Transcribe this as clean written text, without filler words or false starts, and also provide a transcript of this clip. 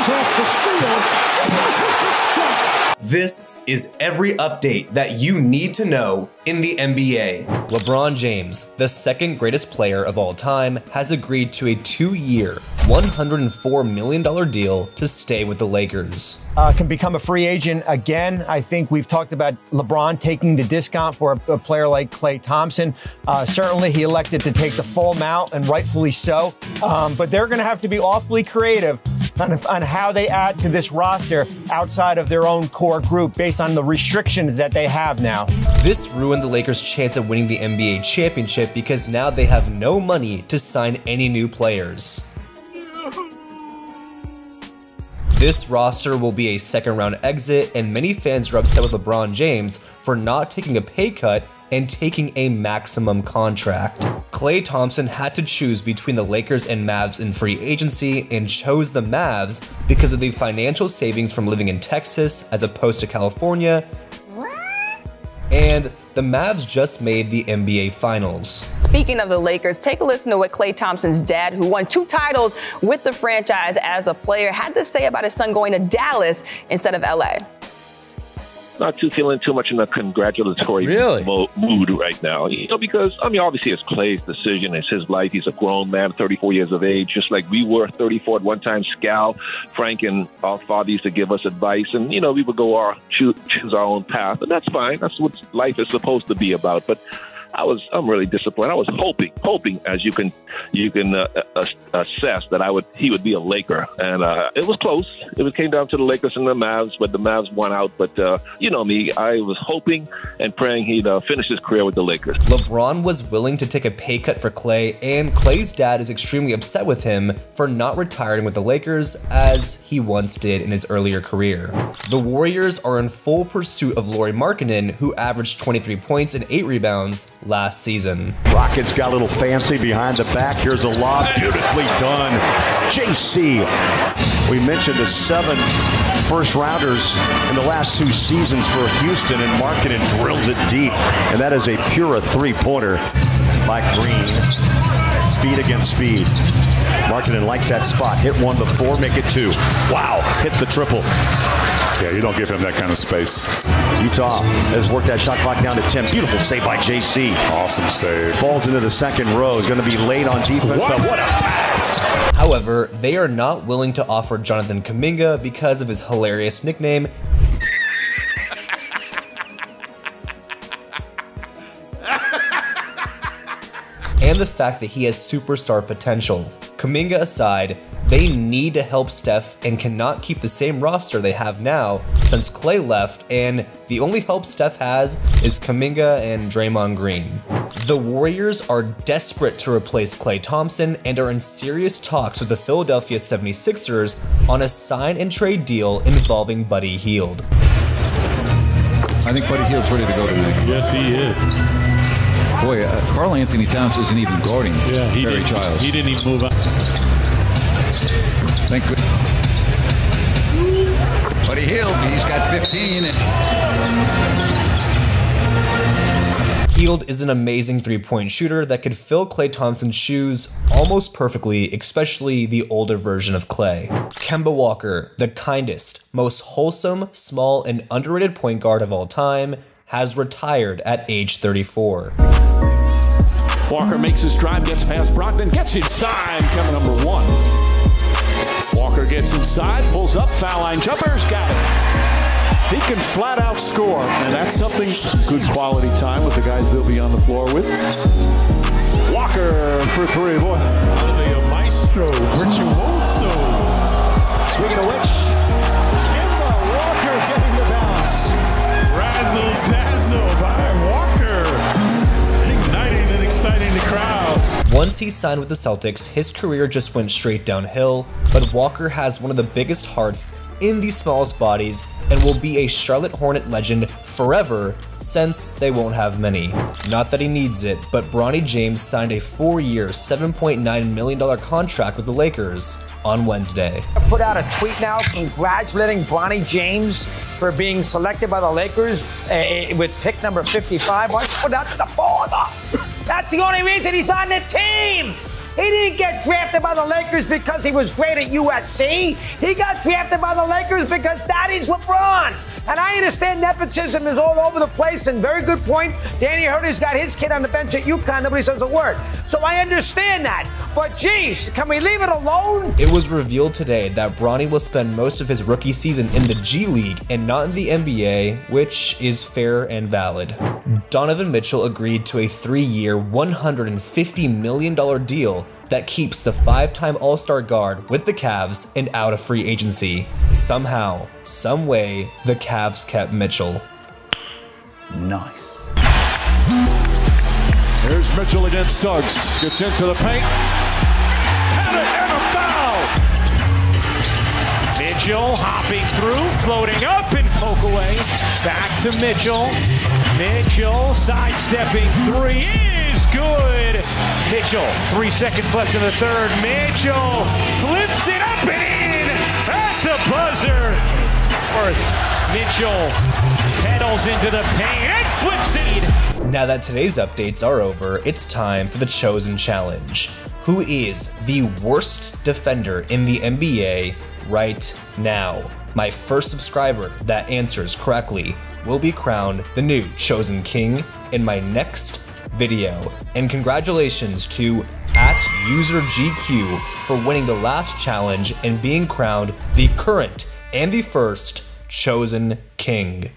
James off the steal. James with the step. This is every update that you need to know in the NBA. LeBron James, the second greatest player of all time, has agreed to a 2-year, $104 million deal to stay with the Lakers. Can become a free agent again. I think we've talked about LeBron taking the discount for a player like Klay Thompson. Certainly he elected to take the full amount, and rightfully so. But they're going to have to be awfully creative on how they add to this roster outside of their own core group based on the restrictions that they have now. This ruined the Lakers' chance of winning the NBA championship because now they have no money to sign any new players. This roster will be a second-round exit, and many fans are upset with LeBron James for not taking a pay cut and taking a maximum contract. Klay Thompson had to choose between the Lakers and Mavs in free agency and chose the Mavs because of the financial savings from living in Texas as opposed to California. And the Mavs just made the NBA Finals. Speaking of the Lakers, take a listen to what Klay Thompson's dad, who won 2 titles with the franchise as a player, had to say about his son going to Dallas instead of LA. Not feeling too much in a congratulatory mood right now. You know, because, I mean, obviously it's Klay's decision. It's his life. He's a grown man, 34 years of age, just like we were 34 at one time. Scal, Frank, and our father used to give us advice. And, you know, we would go choose our own path. And that's fine. That's what life is supposed to be about. But I'm really disappointed. I was hoping, as you can assess, that he would be a Laker, and it was close. It came down to the Lakers and the Mavs, but the Mavs won out. But you know me, I was hoping and praying he'd finish his career with the Lakers. LeBron was willing to take a pay cut for Klay, and Klay's dad is extremely upset with him for not retiring with the Lakers as he once did in his earlier career. The Warriors are in full pursuit of Lauri Markkanen, who averaged 23 points and 8 rebounds last season. Rockets got a little fancy behind the back. Here's a lob, beautifully done. JC. We mentioned the 7 first-rounders in the last 2 seasons for Houston, and Markkanen drills it deep. And that is a pure three-pointer by Green. Speed against speed. Markkanen likes that spot. Hit 1 before, make it 2. Wow, hits the triple. Yeah, you don't give him that kind of space. Utah has worked that shot clock down to 10. Beautiful save by JC. Awesome save. Falls into the second row. Is going to be late on defense. What a pass. However, they are not willing to offer Jonathan Kuminga because of his hilarious nickname. And the fact that he has superstar potential. Kuminga aside, they need to help Steph and cannot keep the same roster they have now since Klay left, and the only help Steph has is Kuminga and Draymond Green. The Warriors are desperate to replace Klay Thompson and are in serious talks with the Philadelphia 76ers on a sign and trade deal involving Buddy Hield. I think Buddy Hield's ready to go tonight. Yes, he is. Boy, Karl Anthony Towns isn't even guarding Barry Giles. He didn't even move out. Thank goodness. Buddy Hield, he's got 15. Hield is an amazing three-point shooter that could fill Klay Thompson's shoes almost perfectly, especially the older version of Klay. Kemba Walker, the kindest, most wholesome, small, and underrated point guard of all time, has retired at age 34. Walker makes his drive, gets past Brogdon, gets inside, Kemba number 1. Walker gets inside, pulls up, foul line jumpers, got it. He can flat out score, and that's something, good quality time with the guys they'll be on the floor with. Walker for 3, boy. The maestro, virtuoso. Speaking of which, Kemba Walker getting the bounce. Razzle dazzle by Walker. Igniting and exciting the crowd. Once he signed with the Celtics, his career just went straight downhill, but Walker has one of the biggest hearts in the smallest bodies and will be a Charlotte Hornet legend forever since they won't have many. Not that he needs it, but Bronny James signed a 4-year, $7.9 million contract with the Lakers on Wednesday. I put out a tweet now congratulating Bronny James for being selected by the Lakers with pick number 55. Why put that to the father? That's the only reason he's on the team. He didn't get drafted by the Lakers because he was great at USC. He got drafted by the Lakers because Daddy's LeBron. And I understand nepotism is all over the place, and very good point. Danny Hurley's got his kid on the bench at UConn. Nobody says a word. So I understand that. But, geez, can we leave it alone? It was revealed today that Bronny will spend most of his rookie season in the G League and not in the NBA, which is fair and valid. Donovan Mitchell agreed to a 3-year, $150 million deal that keeps the 5-time All-Star guard with the Cavs and out of free agency. Somehow, someway, the Cavs kept Mitchell. Nice. Here's Mitchell against Suggs. Gets into the paint. Had it and a foul. Mitchell hopping through, floating up and poke away. Back to Mitchell. Mitchell sidestepping three is good. Mitchell, 3 seconds left in the third. Mitchell flips it up and in at the buzzer. Mitchell pedals into the paint and flips it. Now that today's updates are over, it's time for the Chosen Challenge. Who is the worst defender in the NBA right now? My first subscriber that answers correctly will be crowned the new Chosen King in my next video. And congratulations to @UserGQ for winning the last challenge and being crowned the current and the first Chosen King.